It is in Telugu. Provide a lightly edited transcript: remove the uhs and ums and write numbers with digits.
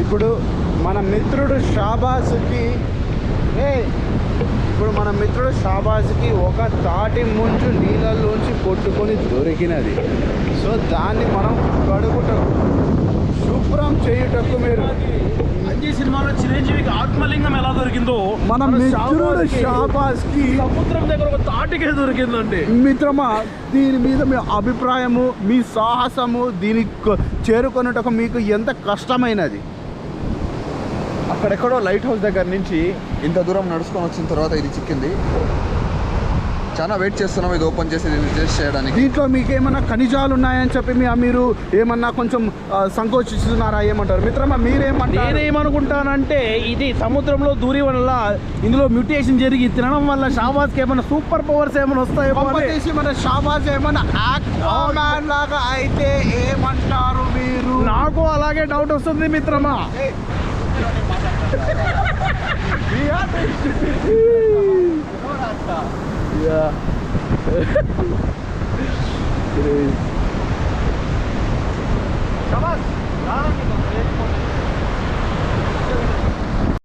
ఇప్పుడు మన మిత్రుడు షాబాజ్కి ఒక తాటి ముంచు నీళ్ళల్లోంచి కొట్టుకొని దొరికినది. సో దాన్ని మనం కడుగుటకు, శుభ్రం చేయుటకు మీరు మంచి సినిమాలో చిరంజీవికి ఆత్మలింగం ఎలా దొరికిందో మన మిత్రుడు షాబాజ్కి సముద్రం దగ్గర ఒక తాటికే దొరికిందండి. మిత్రమా, దీని మీద మీ అభిప్రాయము, మీ సాహసము, దీనికి చేరుకొనుటకు మీకు ఎంత కష్టమైనది? అక్కడెక్కడో లైట్ హౌస్ దగ్గర నుంచి ఇంత దూరం నడుచుకొని వచ్చిన తర్వాత ఇది చిక్కింది. చాలా వెయిట్ చేస్తున్నాం ఇది ఓపెన్ చేసి టెస్ట్ చేయడానికి. దీంట్లో మీకు ఏమన్నా ఖనిజాలు ఉన్నాయని చెప్పి మీరు ఏమన్నా కొంచెం సంకోచిస్తున్నారా? ఏమంటారు మిత్రమా, మీరేమంటారు? నేనేమనుకుంటానంటే ఇది సముద్రంలో దూరి వల్ల ఇందులో మ్యూటేషన్ జరిగి తినడం వల్ల షాబాజ్కి ఏమైనా సూపర్ పవర్స్ ఏమైనా వస్తాయేమో అనేసి మన షాబాజ్ ఏమన్నా ఆక్వామ్యాన్ లాగా అయితే ఏమంటారు మీరు? నాకు అలాగే డౌట్ వస్తుంది మిత్రమా.